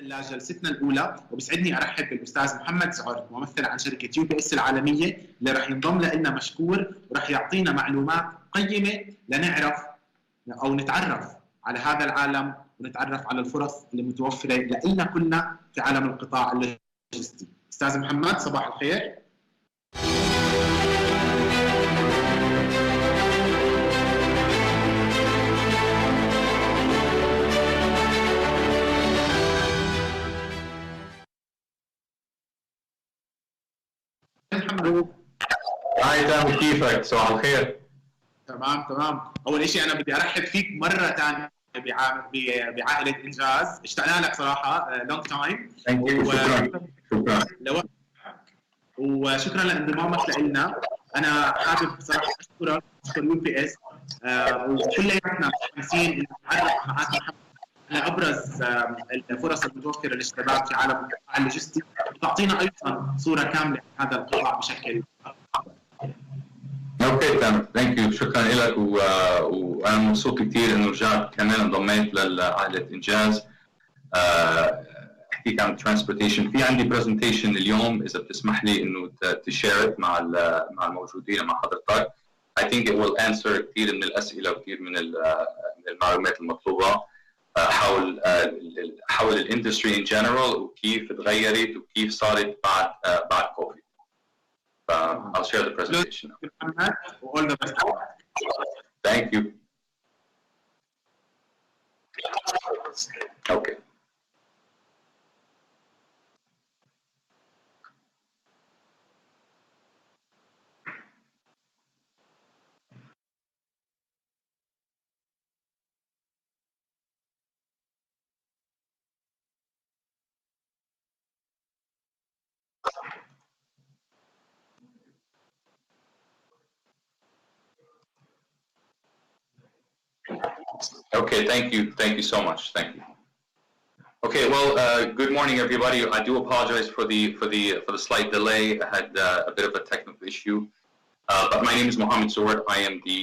لجلستنا الأولى، وبسعدني أرحب بالأستاذ محمد زعورت ممثل عن شركة UPS العالمية اللي رح ينضم لنا مشكور ورح يعطينا معلومات قيمة لنعرف أو نتعرف على هذا العالم ونتعرف على الفرص اللي متوفرة لنا كلنا في عالم القطاع اللوجستي. أستاذ محمد صباح الخير. هاي تامر، كيفك؟ صباح الخير. تمام. اول شيء انا بدي ارحب فيك مره ثانيه بعائله انجاز. اشتقنا لك صراحه لونج تايم. شكرا وشكرا لانضمامك لنا. انا حابب صراحه اشكر UPS وكلياتنا متحمسين نتعرف معك محمد على ابرز الفرص المتوفره للشباب في عالم القطاع اللوجستي، وتعطينا ايضا صوره كامله عن هذا القطاع بشكل اوكي تمام، ثانك يو، شكرا لك. وانا مبسوط كثير انه رجعت كمان انضميت لعائله انجاز. احكيك عن الترانسبورتيشن. في عندي برزنتيشن اليوم اذا بتسمح لي انه تشير مع الموجودين مع حضرتك. I think it will answer كثير من الاسئله وكثير من المعلومات المطلوبه حول الاندستري ان جنرال وكيف تغيرت وكيف صارت بعد كوفيد. I'll share the presentation now. All the best. Thank you. Okay. Okay, thank you so much. Thank you. Okay, well, good morning, everybody. I do apologize for the slight delay. I had a bit of a technical issue, but my name is Mohammed Zhort. I am the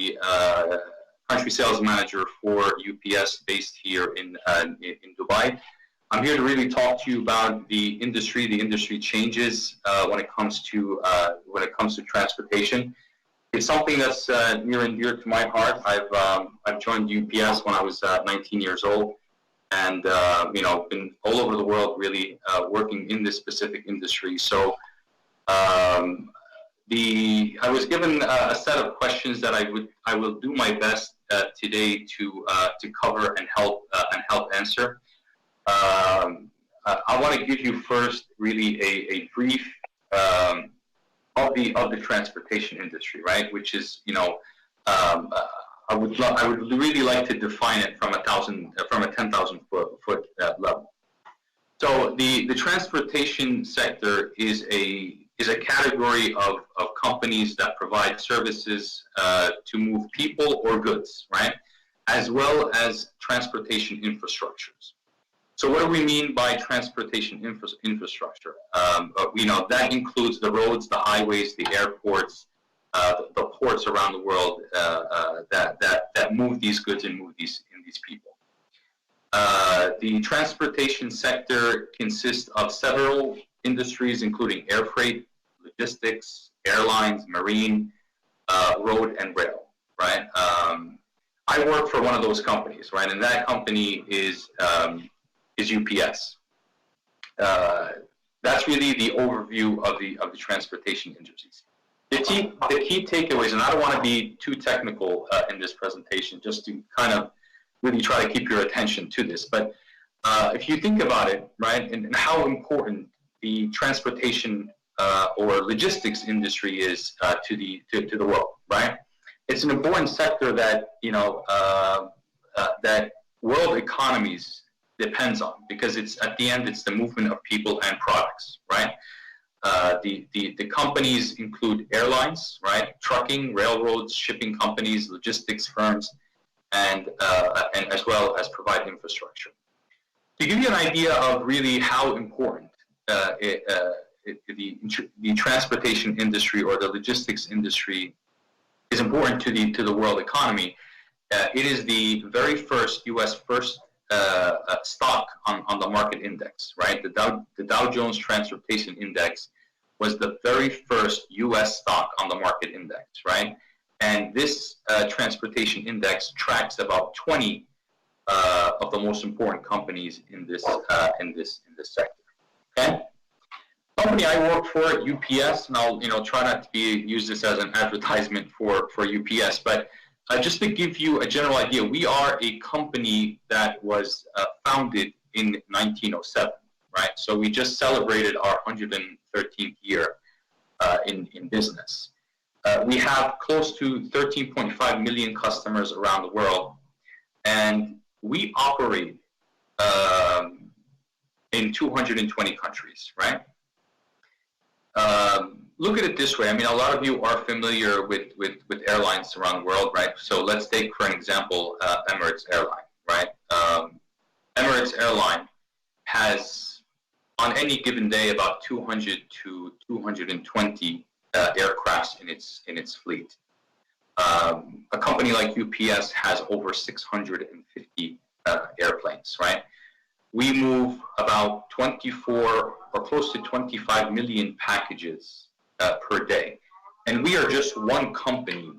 country sales manager for UPS, based here in Dubai. I'm here to really talk to you about the industry changes when it comes to transportation. It's something that's near and dear to my heart. I've joined UPS when I was 19 years old, and been all over the world really working in this specific industry. So I was given a set of questions that I will do my best today to cover and help answer. I want to give you first really a brief of the transportation industry, right? Which is, I would really like to define it from a 10,000 foot level. So the transportation sector is a category of companies that provide services to move people or goods, right? As well as transportation infrastructures. So what do we mean by transportation infrastructure? That includes the roads, the highways, the airports, the ports around the world that move these goods and move these people. The transportation sector consists of several industries, including air freight, logistics, airlines, marine, road, and rail, right? I work for one of those companies, right? And that company is UPS. That's really the overview of the transportation industries. The key takeaways, and I don't want to be too technical in this presentation, just to kind of really try to keep your attention to this. But if you think about it, right, and how important the transportation or logistics industry is to the world, right? It's an important sector that that world economies depends on, because it's at the end it's the movement of people and products, right? The companies include airlines, right? Trucking, railroads, shipping companies, logistics firms, and as well as provide infrastructure. To give you an idea of really how important the transportation industry or the logistics industry is important to the world economy, it is the very first U.S. stock on the market index, right? The Dow Jones Transportation Index was the very first U.S. stock on the market index, right? And this transportation index tracks about 20 of the most important companies in this sector. Okay. Company I work for, UPS, and I'll try not to use this as an advertisement for UPS, but just to give you a general idea, we are a company that was founded in 1907, right? So we just celebrated our 113th year in business. We have close to 13.5 million customers around the world, and we operate in 220 countries, right? Look at it this way. I mean, a lot of you are familiar with airlines around the world, right? So let's take, for an example, Emirates Airline, right? Emirates Airline has, on any given day, about 200 to 220 aircrafts in its fleet. A company like UPS has over 650 airplanes, right? We move about 24 or close to 25 million packages per day, and we are just one company,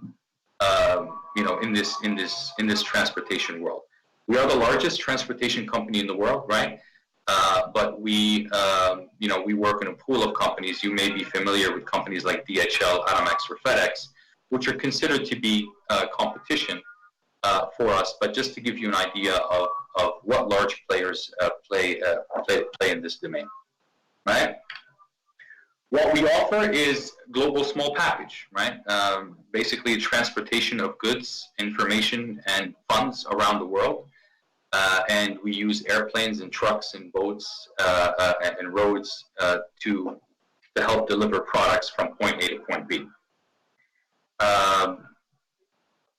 in this transportation world. We are the largest transportation company in the world, right? But we work in a pool of companies. You may be familiar with companies like DHL, Aramex, or FedEx, which are considered to be competition for us. But just to give you an idea of what large players play in this domain, right? What we offer is global small package, right? Basically, transportation of goods, information, and funds around the world. And we use airplanes and trucks and boats and roads to help deliver products from point A to point B.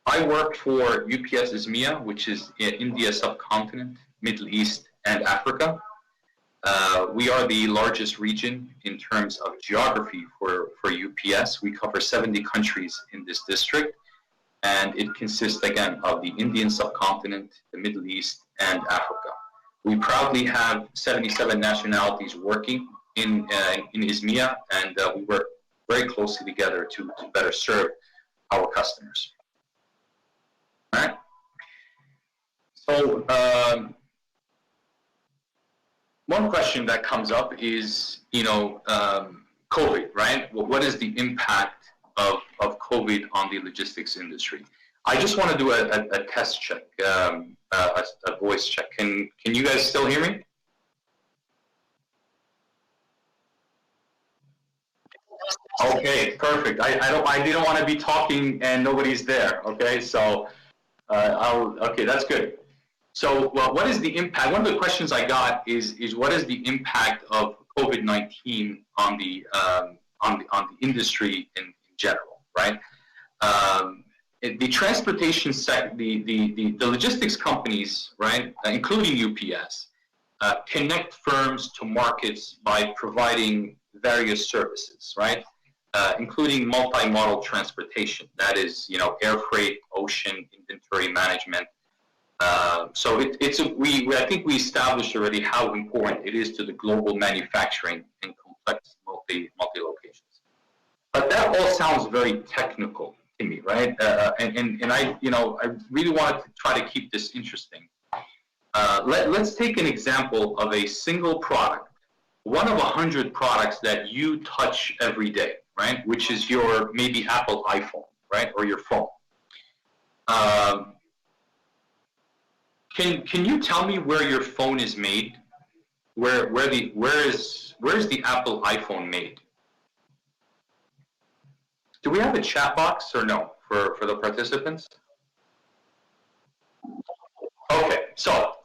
I work for UPS ISMEA, which is India subcontinent, Middle East, and Africa. We are the largest region in terms of geography for UPS. We cover 70 countries in this district, and it consists, again, of the Indian subcontinent, the Middle East, and Africa. We proudly have 77 nationalities working in ISMEA, and we work very closely together to better serve our customers. All right? So, one question that comes up is, COVID, right? Well, what is the impact of COVID on the logistics industry? I just want to do a test check, a voice check. Can you guys still hear me? Okay, perfect. I didn't want to be talking and nobody's there. Okay, so okay, that's good. So, well, what is the impact? One of the questions I got is what is the impact of COVID-19 on the industry in general, right? The transportation sector, the logistics companies, right, including UPS, connect firms to markets by providing various services, right, including multi-modal transportation. That is, air freight, ocean, inventory management. So I think we established already how important it is to the global manufacturing in complex multi-locations. But that all sounds very technical to me, right? And I really wanted to try to keep this interesting. Let's take an example of a single product, one of 100 products that you touch every day, right? Which is your maybe Apple iPhone, right, or your phone. Can you tell me where your phone is made? Where is the Apple iPhone made? Do we have a chat box or no for the participants? Okay, so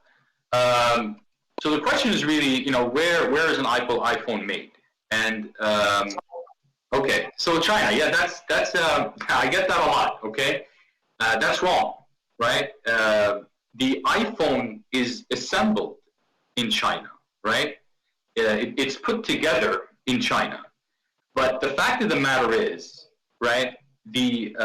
the question is really, where is an Apple iPhone made? And okay, so China, yeah, that's I get that a lot. Okay, that's wrong, right? The iPhone is assembled in China, right? It's put together in China. But the fact of the matter is, right, the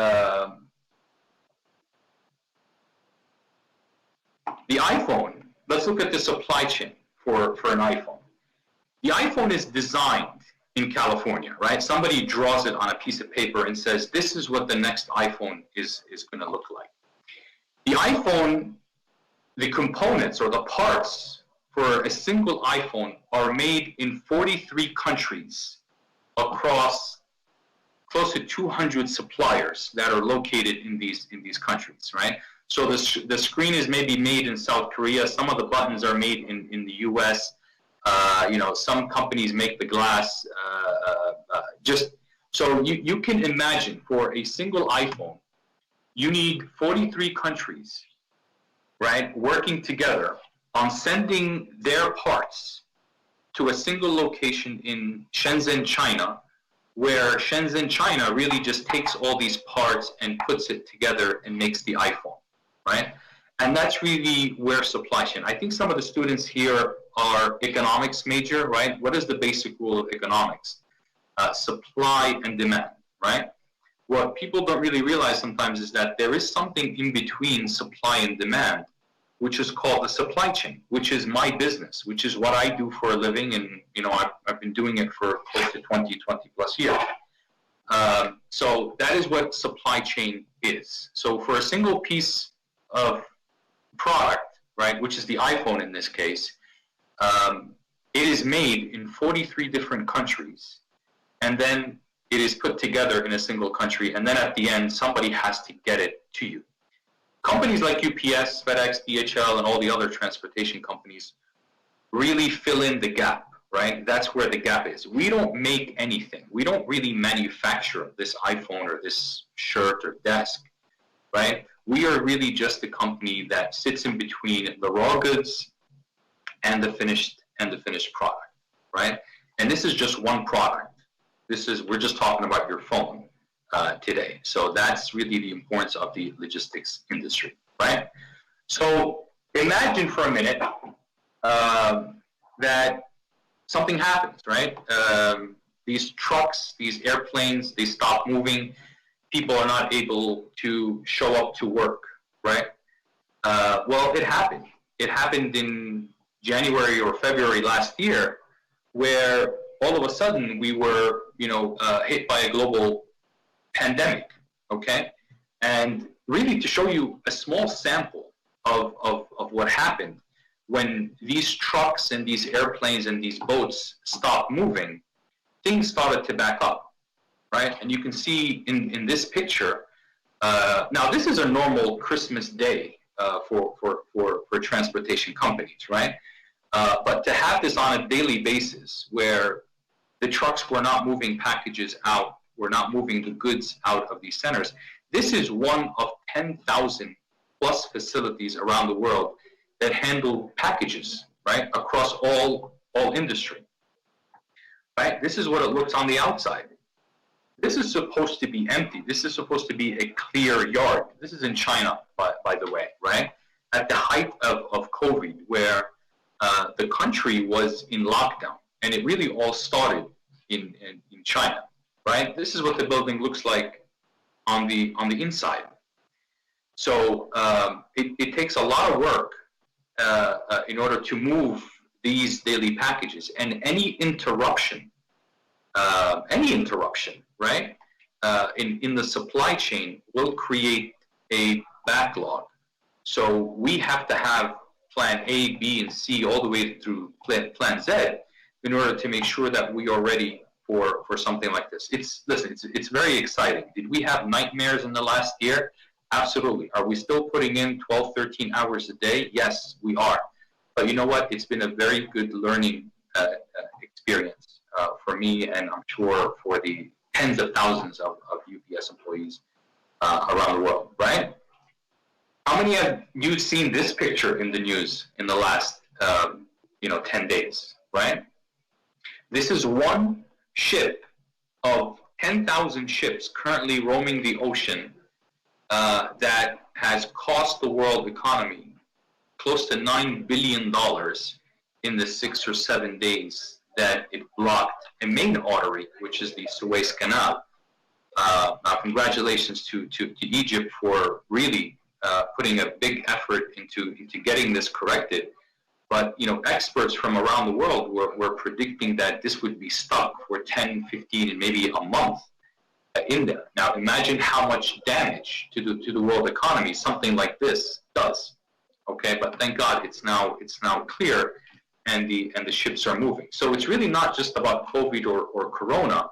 iPhone, let's look at the supply chain for an iPhone. The iPhone is designed in California, right? Somebody draws it on a piece of paper and says, this is what the next iPhone is going to look like. The iPhone, the components or the parts for a single iPhone are made in 43 countries across close to 200 suppliers that are located in these countries, right? So the screen is maybe made in South Korea. Some of the buttons are made in the U.S. You know, some companies make the glass. Just so you can imagine, for a single iPhone, you need 43 countries, right, working together on sending their parts to a single location in Shenzhen, China, where Shenzhen, China really just takes all these parts and puts it together and makes the iPhone, right? And that's really where supply chain. I think some of the students here are economics major, right? What is the basic rule of economics? Supply and demand, right? What people don't really realize sometimes is that there is something in between supply and demand, which is called the supply chain, which is my business, which is what I do for a living. And, you know, I've been doing it for close to 20 plus years. So that is what supply chain is. So for a single piece of product, right, which is the iPhone in this case, it is made in 43 different countries, and then it is put together in a single country, and then at the end, somebody has to get it to you. Companies like UPS, FedEx, DHL, and all the other transportation companies really fill in the gap, right? That's where the gap is. We don't make anything. We don't really manufacture this iPhone or this shirt or desk, right? We are really just a company that sits in between the raw goods and the finished product, right? And this is just one product. We're just talking about your phone today. So that's really the importance of the logistics industry, right? So imagine for a minute that something happens, right? These trucks, these airplanes, they stop moving. People are not able to show up to work, right? Well, it happened. It happened in January or February last year, where all of a sudden we were, hit by a global pandemic, okay? And really to show you a small sample of what happened when these trucks and these airplanes and these boats stopped moving, things started to back up, right? And you can see in this picture, now this is a normal Christmas day for transportation companies, right? But to have this on a daily basis where the trucks were not moving packages out, were not moving the goods out of these centers, this is one of 10,000 plus facilities around the world that handle packages, right, across all industry, right? This is what it looks on the outside. This is supposed to be empty. This is supposed to be a clear yard. This is in China, by the way, right? At the height of COVID, where the country was in lockdown, and it really all started in China, right? This is what the building looks like on the inside. So it takes a lot of work in order to move these daily packages, and any interruption, right, in the supply chain will create a backlog. So we have to have plan A, B, and C all the way through plan Z in order to make sure that we are ready for something like this. It's very exciting. Did we have nightmares in the last year? Absolutely. Are we still putting in 12, 13 hours a day? Yes, we are. But you know what? It's been a very good learning experience for me, and I'm sure for the tens of thousands of UPS employees around the world, right? How many have you seen this picture in the news in the last 10 days, right? This is one ship of 10,000 ships currently roaming the ocean that has cost the world economy close to $9 billion in the 6 or 7 days that it blocked a main artery, which is the Suez Canal. Now, congratulations to Egypt for really putting a big effort into getting this corrected. But, you know, experts from around the world were predicting that this would be stuck for 10, 15, and maybe a month in there. Now, imagine how much damage to the world economy something like this does. Okay, but thank God it's now clear, and the ships are moving. So it's really not just about COVID or Corona.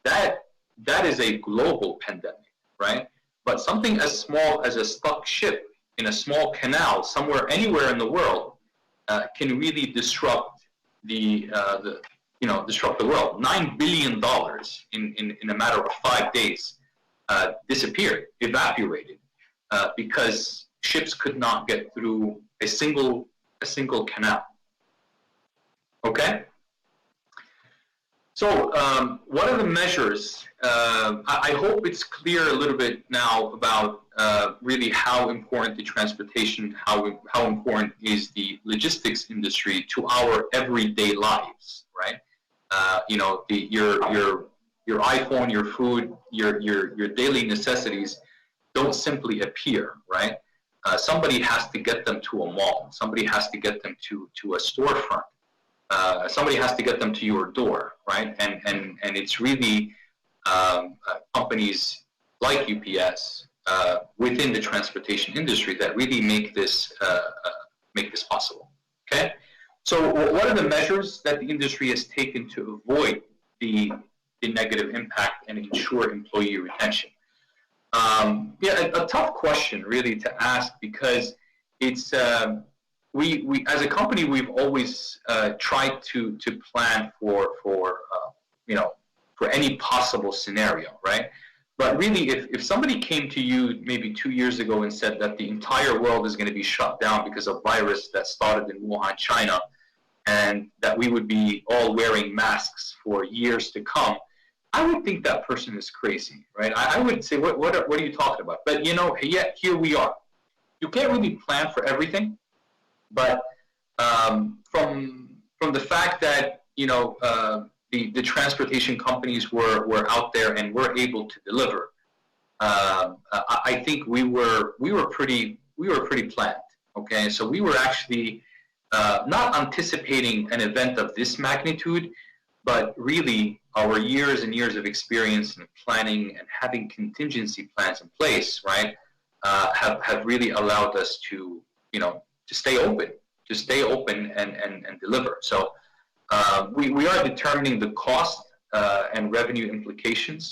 That is a global pandemic, right? But something as small as a stuck ship in a small canal somewhere, anywhere in the world, can really disrupt disrupt the world. $9 billion in a matter of 5 days disappeared, evaporated, because ships could not get through a single canal. Okay. So what are the measures? I hope it's clear a little bit now about really how important the transportation, how important is the logistics industry to our everyday lives, right? You know, your iPhone, your food, your daily necessities don't simply appear, right? Somebody has to get them to a mall. Somebody has to get them to a storefront. Somebody has to get them to your door, right? And it's really companies like UPS within the transportation industry that really make this possible. Okay, so what are the measures that the industry has taken to avoid the negative impact and ensure employee retention? A tough question really to ask, because it's we as a company, we've always tried to plan for any possible scenario, right? But really, if somebody came to you maybe 2 years ago and said that the entire world is going to be shut down because of a virus that started in Wuhan, China, and that we would be all wearing masks for years to come, I would think that person is crazy, right? I would say, what are you talking about? But, you know, yet here we are. You can't really plan for everything, but from the fact that, you know, the transportation companies were out there and were able to deliver, I think we were pretty planned. Okay, so we were actually not anticipating an event of this magnitude, but really our years and years of experience in planning and having contingency plans in place, right, have really allowed us to, you know, to stay open and deliver. So we are determining the cost and revenue implications.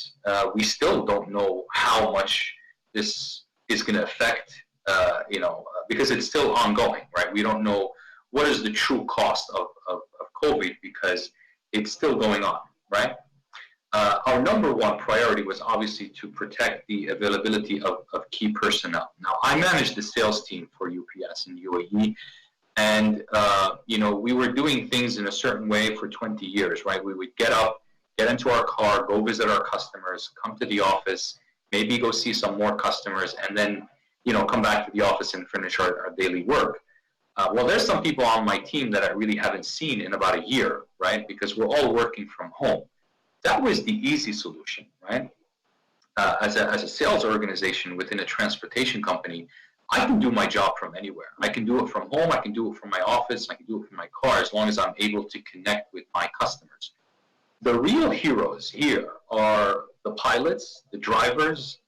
We still don't know how much this is going to affect, because it's still ongoing, right? We don't know what is the true cost of COVID, because it's still going on, right? Our number one priority was obviously to protect the availability of key personnel. Now, I manage the sales team for UPS in UAE, and we were doing things in a certain way for 20 years, right? We would get up, get into our car, go visit our customers, come to the office, maybe go see some more customers, and then, come back to the office and finish our daily work. Well, there's some people on my team that I really haven't seen in about a year, right? Because we're all working from home. That was the easy solution, right? As a sales organization within a transportation company, I can do my job from anywhere. I can do it from home, I can do it from my office, I can do it from my car, as long as I'm able to connect with my customers. The real heroes here are the pilots, the drivers,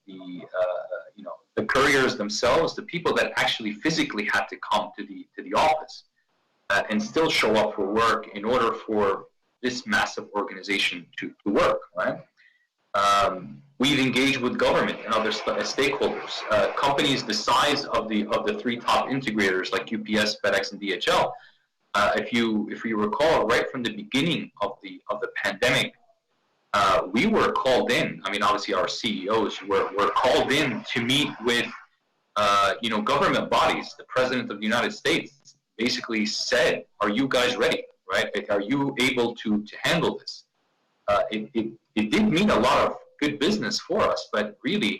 the couriers themselves, the people that actually physically had to come to the office and still show up for work in order for this massive organization to work, right? We've engaged with government and other stakeholders. Companies the size of the three top integrators like UPS, FedEx, and DHL. If you recall, right from the beginning of the pandemic, we were called in. I mean, obviously our CEOs were called in to meet with government bodies. The President of the United States basically said, "Are you guys ready? Right? Are you able to handle this?" It did mean a lot of good business for us, but really,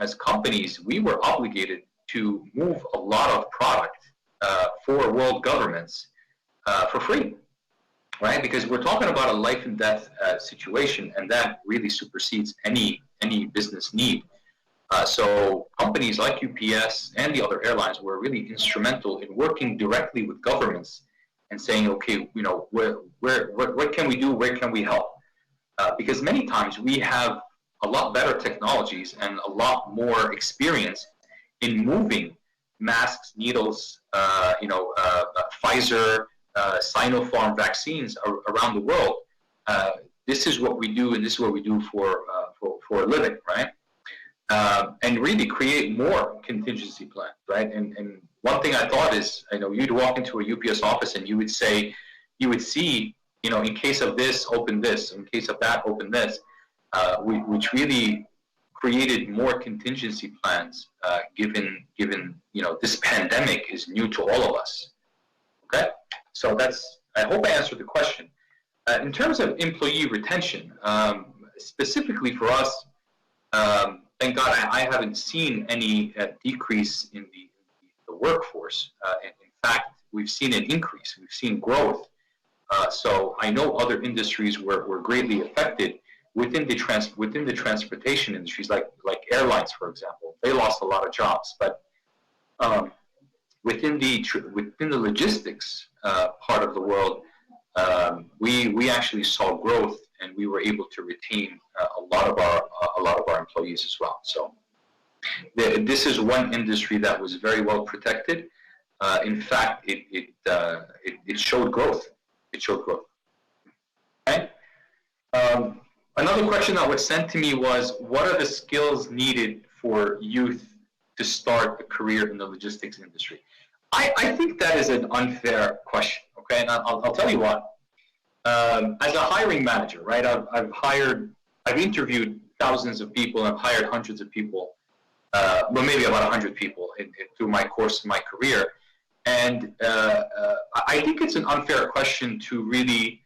as companies, we were obligated to move a lot of product for world governments for free, right? Because we're talking about a life and death situation, and that really supersedes any business need. So companies like UPS and the other airlines were really instrumental in working directly with governments and saying, okay, you know, what can we do? Where can we help? Because many times we have a lot better technologies and a lot more experience in moving masks, needles, Pfizer, Sinopharm vaccines around the world. This is what we do, and this is what we do for a living, right? And really create more contingency plans, right? And one thing I thought is, I know you'd walk into a UPS office and you would see, you know, in case of this, open this. In case of that, open this. Which really created more contingency plans, given you know, this pandemic is new to all of us. Okay, so that's, I hope I answered the question. In terms of employee retention, specifically for us, thank God I haven't seen any decrease in the workforce. In fact, we've seen an increase. We've seen growth. So I know other industries were greatly affected within the transportation industries, like airlines, for example. They lost a lot of jobs, but within the logistics part of the world, we actually saw growth, and we were able to retain a lot of our employees as well. So this is one industry that was very well protected. In fact, it showed growth. It showed growth. Okay. Another question that was sent to me was, what are the skills needed for youth to start a career in the logistics industry? I think that is an unfair question, okay? And I'll tell you what. As a hiring manager, right, I've interviewed thousands of people, I've hired hundreds of people, well, maybe about 100 people through my course in my career. And I think it's an unfair question to really,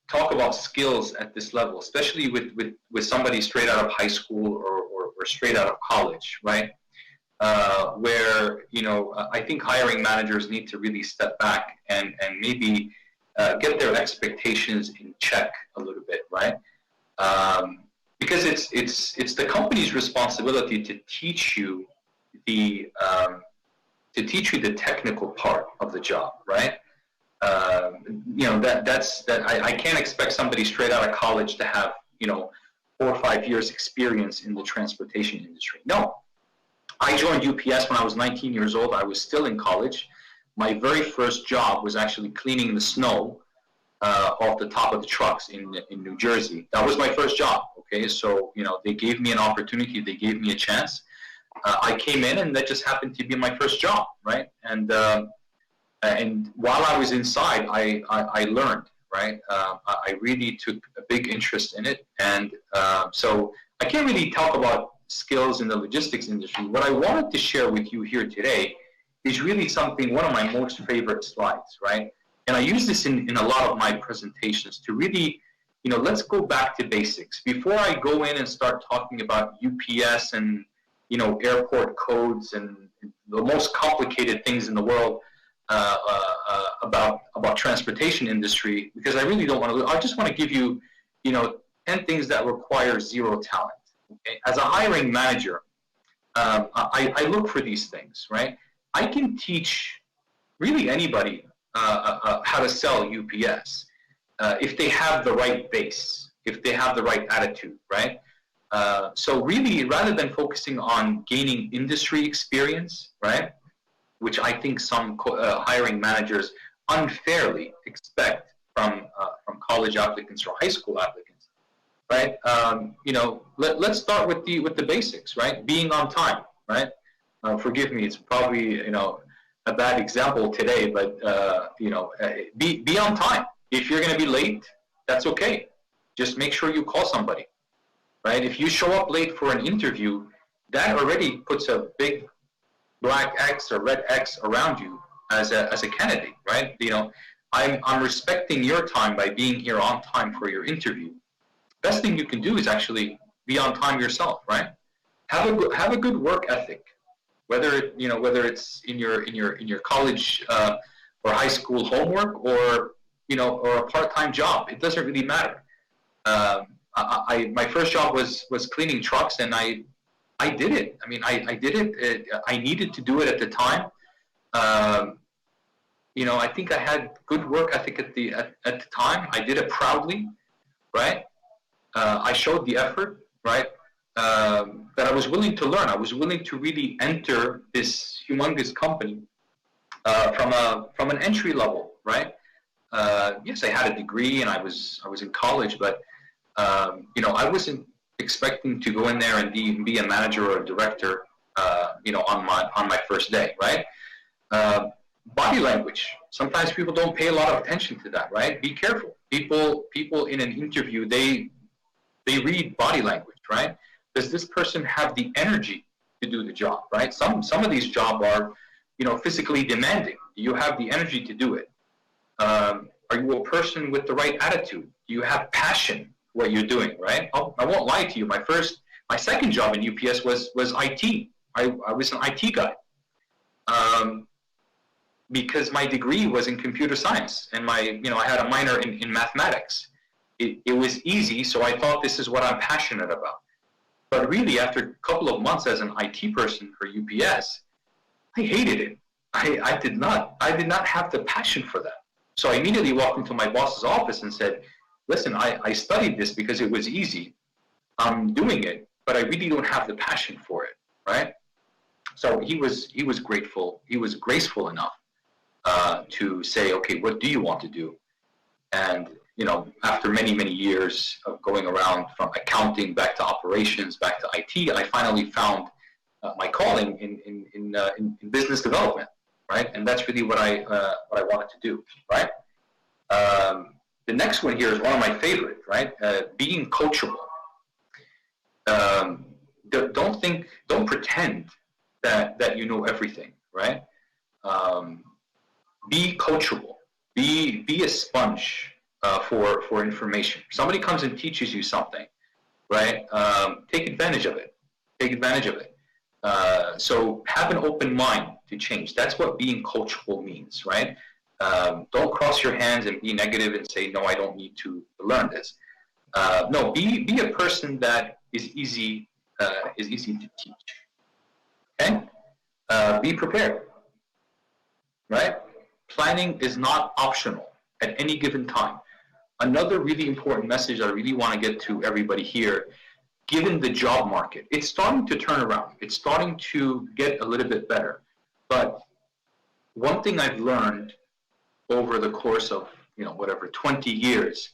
talk about skills at this level, especially with somebody straight out of high school or straight out of college, right? Where, I think hiring managers need to really step back and maybe get their expectations in check a little bit, right? Because it's the company's responsibility to teach you the technical part of the job, right? I can't expect somebody straight out of college to have 4 or 5 years experience in the transportation industry. No, I joined UPS when I was 19 years old. I was still in college. My very first job was actually cleaning the snow off the top of the trucks in New Jersey. That was my first job. Okay, so they gave me an opportunity. They gave me a chance. I came in, and that just happened to be my first job, right? And while I was inside, I learned, right? I really took a big interest in it. And so I can't really talk about skills in the logistics industry. What I wanted to share with you here today is really one of my most favorite slides, right? And I use this in a lot of my presentations to really, let's go back to basics. Before I go in and start talking about UPS and, airport codes and the most complicated things in the world, about transportation industry, because I really don't want to. I just want to give you, 10 things that require zero talent. Okay? As a hiring manager, I look for these things, right? I can teach really anybody how to sell UPS if they have the right base, if they have the right attitude, right? So really, rather than focusing on gaining industry experience, right, which I think some hiring managers unfairly expect from college applicants or high school applicants, right? Let's start with the basics, right? Being on time, right? Forgive me, it's probably a bad example today, but be on time. If you're going to be late, that's okay. Just make sure you call somebody, right? If you show up late for an interview, that already puts a big black X or red X around you as a candidate, right? I'm respecting your time by being here on time for your interview. Best thing you can do is actually be on time yourself, right? Have a good work ethic, whether it's in your college or high school homework or a part-time job. It doesn't really matter. my first job was cleaning trucks, and I did it. I mean, I did it. I needed to do it at the time. You know, I think I had good work ethic at the time. I did it proudly, right? I showed the effort, right? That I was willing to learn. I was willing to really enter this humongous company from an entry level, right? Yes, I had a degree and I was in college, but you know, I wasn't expecting to go in there and be a manager or a director, you know, on my first day, right? Body language. Sometimes people don't pay a lot of attention to that, right? Be careful. People in an interview, they read body language, right? Does this person have the energy to do the job, right? Some of these jobs are, you know, physically demanding. Do you have the energy to do it? Are you a person with the right attitude? Do you have passion for what you're doing, right? I won't lie to you. My second job in UPS was IT. I was an IT guy. Because my degree was in computer science, and I had a minor in mathematics. It was easy, so I thought this is what I'm passionate about. But really, after a couple of months as an IT person for UPS, I hated it. I did not have the passion for that. So I immediately walked into my boss's office and said, listen, I studied this because it was easy. I'm doing it, but I really don't have the passion for it, right? So he was grateful. He was graceful enough to say, okay, what do you want to do? And, you know, after many, many years of going around from accounting back to operations, back to IT, I finally found my calling in business development, right? And that's really what I wanted to do, right? The next one here is one of my favorite, right? Being coachable. Don't pretend that you know everything, right? Be coachable. Be a sponge for information. Somebody comes and teaches you something, right? Take advantage of it. Take advantage of it. So have an open mind to change. That's what being coachable means, right? Don't cross your hands and be negative and say, no, I don't need to learn this. No, be a person that is easy to teach. Okay? Be prepared, right? Planning is not optional at any given time. Another really important message I really want to get to everybody here, given the job market, it's starting to turn around. It's starting to get a little bit better. But one thing I've learned over the course of, 20 years,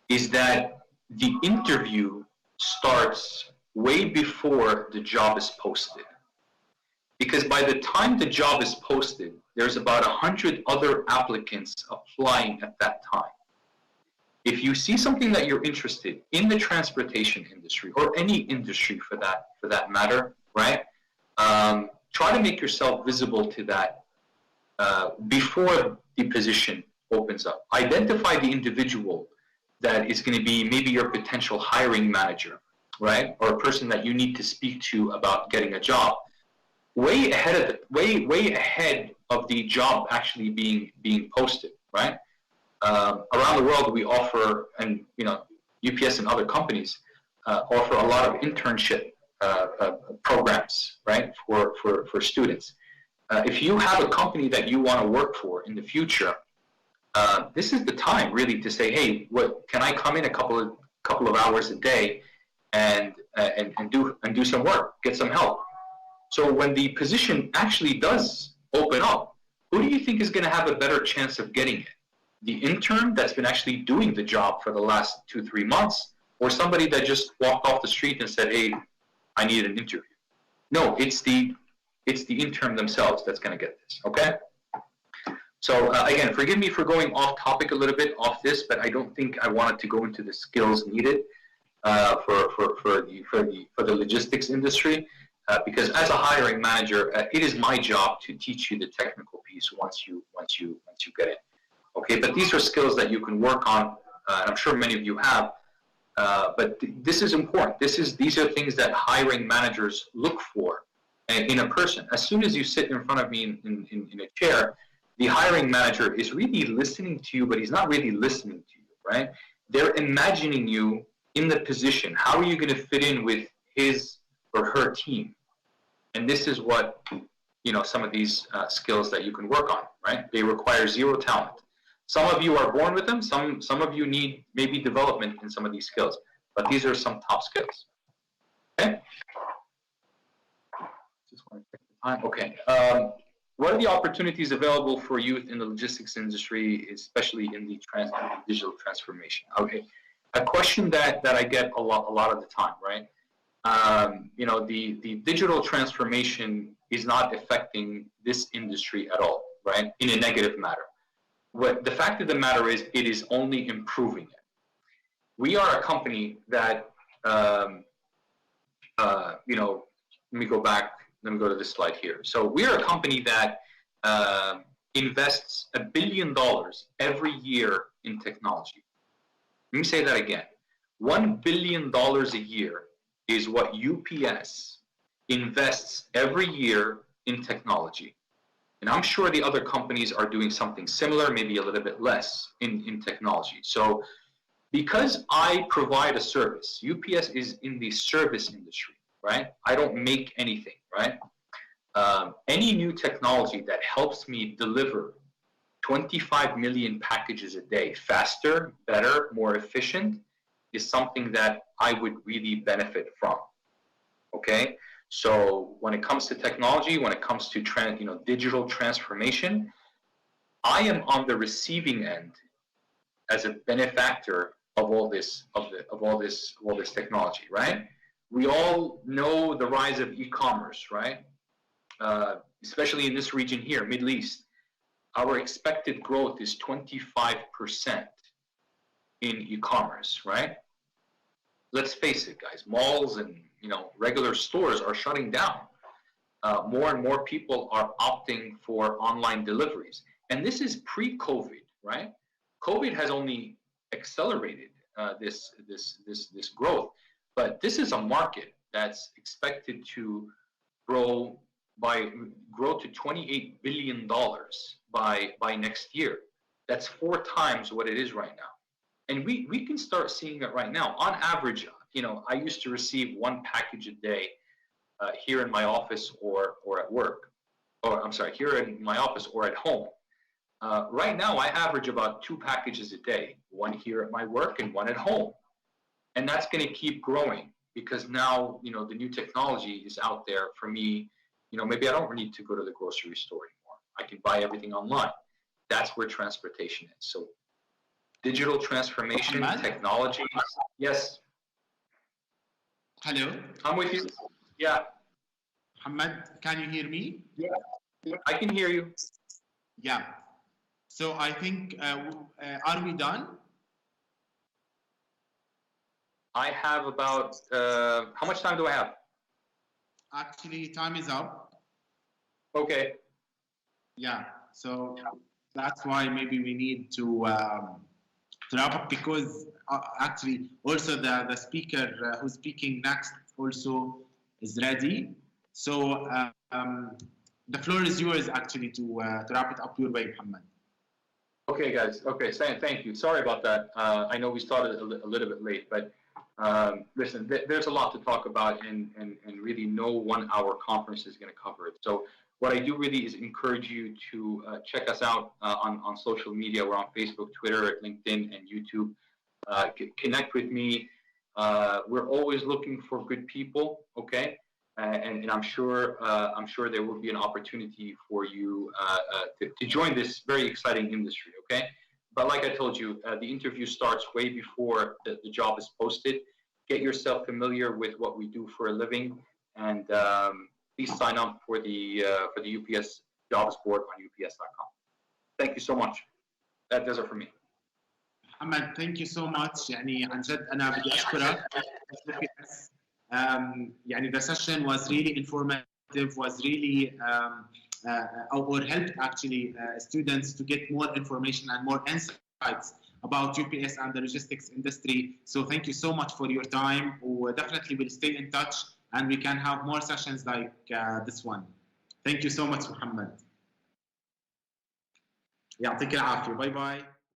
is that the interview starts way before the job is posted. Because by the time the job is posted, there's about 100 other applicants applying at that time. If you see something that you're interested in the transportation industry, or any industry for that matter, right? Try to make yourself visible to that before the position opens up. Identify the individual that is going to be maybe your potential hiring manager, right? Or a person that you need to speak to about getting a job. Way ahead of the job actually being posted, right? Around the world, we offer, and UPS and other companies offer a lot of internship programs, right, for students. If you have a company that you want to work for in the future, this is the time really to say, hey, what can I come in a couple of hours a day and do some work, get some help. So when the position actually does open up, who do you think is going to have a better chance of getting it? The intern that's been actually doing the job for the last 2-3 months, or somebody that just walked off the street and said, hey, I need an interview? No, it's the intern themselves that's going to get this, okay? So again, forgive me for going off topic a little bit off this, but I don't think I wanted to go into the skills needed for the logistics industry. Because as a hiring manager, it is my job to teach you the technical piece once you get it. Okay, but these are skills that you can work on, and I'm sure many of you have. But this is important. These are things that hiring managers look for in a person. As soon as you sit in front of me in a chair, the hiring manager is really listening to you, but he's not really listening to you, right? They're imagining you in the position? How are you going to fit in with his or her team? And this is what, you know, some of these skills that you can work on, right? They require zero talent. Some of you are born with them. Some of you need maybe development in some of these skills, but these are some top skills. Okay. Just want to check the time. Okay. What are the opportunities available for youth in the logistics industry, especially in the digital transformation? Okay. A question that I get a lot of the time, right? You know, the digital transformation is not affecting this industry at all, right? In a negative matter. What the fact of the matter is, it is only improving it. We are a company that, you know, let me go back. Let me go to this slide here. So we are a company that invests $1 billion every year in technology. Let me say that again. $1 billion a year is what UPS invests every year in technology. And I'm sure the other companies are doing something similar, maybe a little bit less in technology. So because I provide a service, UPS is in the service industry, right? I don't make anything, right? Any new technology that helps me deliver 25 million packages a day faster, better, more efficient is something that I would really benefit from. Okay, so when it comes to technology, when it comes to digital transformation, I am on the receiving end as a benefactor of all this of all this technology, right? We all know the rise of e-commerce, right? Especially in this region here, Middle East. Our expected growth is 25% in e-commerce, right? Let's face it, guys. Malls and regular stores are shutting down. More and more people are opting for online deliveries, and this is pre-COVID, right? COVID has only accelerated this growth, but this is a market that's expected to grow to $28 billion by next year. That's 4 times what it is right now. And we can start seeing it right now. On average, I used to receive 1 package a day here in my office or at work. Or I'm sorry, here in my office or at home. Right now, I average about 2 packages a day, 1 here at my work and 1 at home. And that's going to keep growing because now, the new technology is out there for me. Maybe I don't need to go to the grocery store anymore. I can buy everything online. That's where transportation is. So digital transformation, technology. Yes. Hello. I'm with you. Yeah. Mohammed, can you hear me? Yeah. I can hear you. Yeah. So I think, are we done? I have about, how much time do I have? Actually, time is up. Okay. Yeah. So that's why maybe we need to wrap up because actually also the speaker who's speaking next also is ready. So the floor is yours actually to wrap it up your way, Mohammed. Okay, guys. Okay, thank you. Sorry about that. I know we started a little bit late, but listen, there's a lot to talk about, and really no 1-hour conference is going to cover it. So what I do really is encourage you to check us out on social media. We're on Facebook, Twitter, LinkedIn, and YouTube. Connect with me. We're always looking for good people, okay? And I'm sure there will be an opportunity for you to join this very exciting industry, okay? But like I told you, the interview starts way before the job is posted. Get yourself familiar with what we do for a living, and please sign up for the UPS jobs board on ups.com. Thank you so much. That does it for me. محمد, thank you so much. يعني عن جد أنا بدي أشكرك. يعني the session was really informative, was really or helped actually students to get more information and more insights about UPS and the logistics industry. So thank you so much for your time. We definitely will stay in touch and we can have more sessions like this one. Thank you so much, Mohammed. يعطيك العافية. Bye bye.